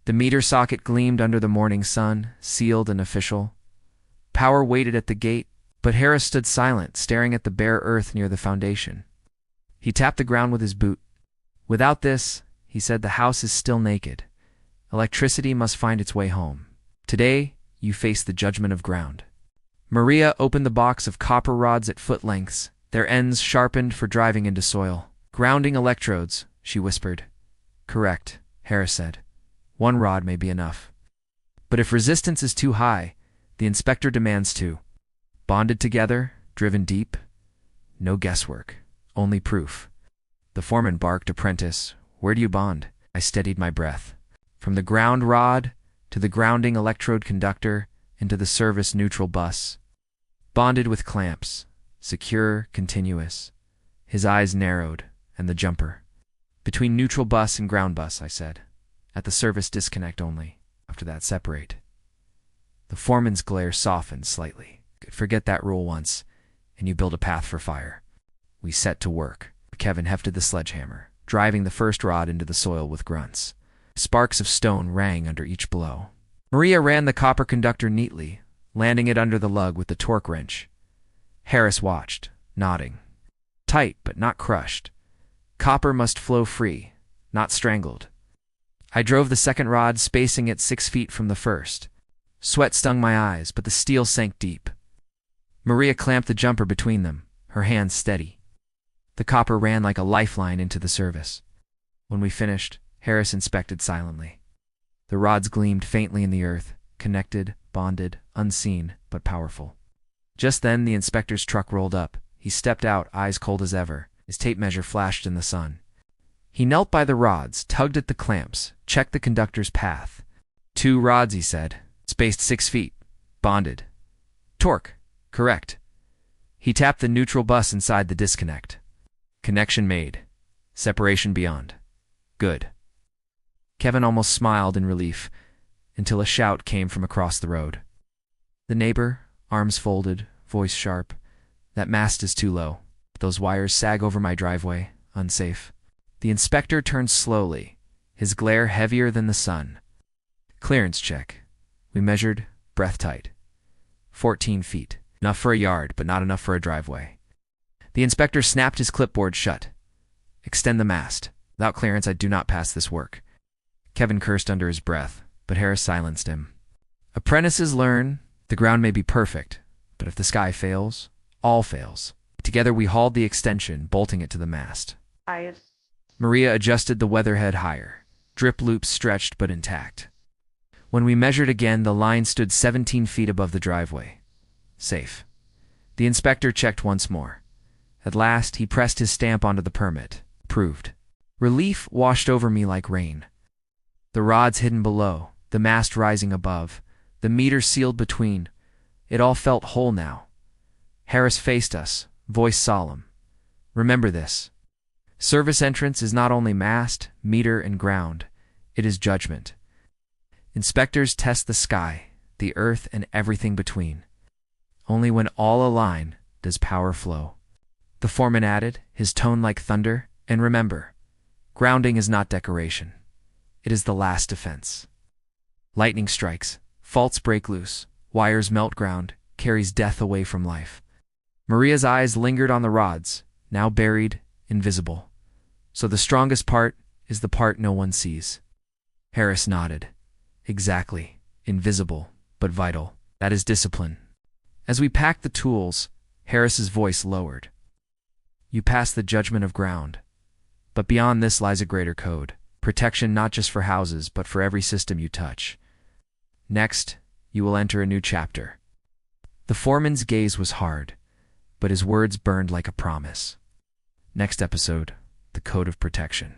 The meter socket gleamed under the morning sun, sealed and official. Power waited at the gate, but Harris stood silent, staring at the bare earth near the foundation. He tapped the ground with his boot. "Without this," he said, "the house is still naked. Electricity must find its way home. Today, you face the judgment of ground." Maria opened the box of copper rods at foot lengths, their ends sharpened for driving into soil. "Grounding electrodes," she whispered. "Correct," Harris said. "One rod may be enough. But if resistance is too high, the inspector demands two. Bonded together, driven deep. No guesswork, only proof." The foreman barked. "Apprentice, where do you bond?" I steadied my breath. From the ground rod to the grounding electrode conductor into the service neutral bus. Bonded with clamps, secure, continuous. His eyes narrowed, and the jumper. "Between neutral bus and ground bus," I said. "At the service disconnect only. After that, separate." The foreman's glare softened slightly. "Forget that rule once, and you build a path for fire." We set to work. Kevin hefted the sledgehammer, driving the first rod into the soil with grunts. Sparks of stone rang under each blow. Maria ran the copper conductor neatly, landing it under the lug with the torque wrench. Harris watched, nodding. Tight, but not crushed. Copper must flow free, not strangled. I drove the second rod, spacing it 6 feet from the first. Sweat stung my eyes, but the steel sank deep. Maria clamped the jumper between them, her hands steady. The copper ran like a lifeline into the service. When we finished, Harris inspected silently. The rods gleamed faintly in the earth, connected, bonded, unseen, but powerful. Just then the inspector's truck rolled up. He stepped out, eyes cold as ever. His tape measure flashed in the sun. He knelt by the rods, tugged at the clamps, checked the conductor's path. 2 rods, he said, spaced 6 feet, bonded. Torque, correct. He tapped the neutral bus inside the disconnect. Connection made. Separation beyond. Good. Kevin almost smiled in relief, until a shout came from across the road. The neighbor, arms folded, voice sharp. "That mast is too low. Those wires sag over my driveway. Unsafe." The inspector turned slowly, his glare heavier than the sun. "Clearance check." We measured, breath tight. 14 feet. Enough for a yard, but not enough for a driveway. The inspector snapped his clipboard shut. "Extend the mast. Without clearance, I do not pass this work." Kevin cursed under his breath, but Harris silenced him. "Apprentices learn. The ground may be perfect, but if the sky fails, all fails." Together we hauled the extension, bolting it to the mast. Maria adjusted the weatherhead higher. Drip loops stretched but intact. When we measured again, the line stood 17 feet above the driveway. Safe. The inspector checked once more. At last, he pressed his stamp onto the permit. Approved. Relief washed over me like rain. The rods hidden below, the mast rising above, the meter sealed between. It all felt whole now. Harris faced us, voice solemn. "Remember this. Service entrance is not only mast, meter, and ground. It is judgment. Inspectors test the sky, the earth, and everything between. Only when all align does power flow." The foreman added, his tone like thunder, "And remember, grounding is not decoration. It is the last defense. Lightning strikes, faults break loose, wires melt ground, carries death away from life." Maria's eyes lingered on the rods, now buried, invisible. "So the strongest part is the part no one sees." Harris nodded. "Exactly. Invisible, but vital. That is discipline." As we packed the tools, Harris's voice lowered. "You pass the judgment of ground. But beyond this lies a greater code. Protection not just for houses, but for every system you touch. Next, you will enter a new chapter." The foreman's gaze was hard, but his words burned like a promise. Next episode, the Code of Protection.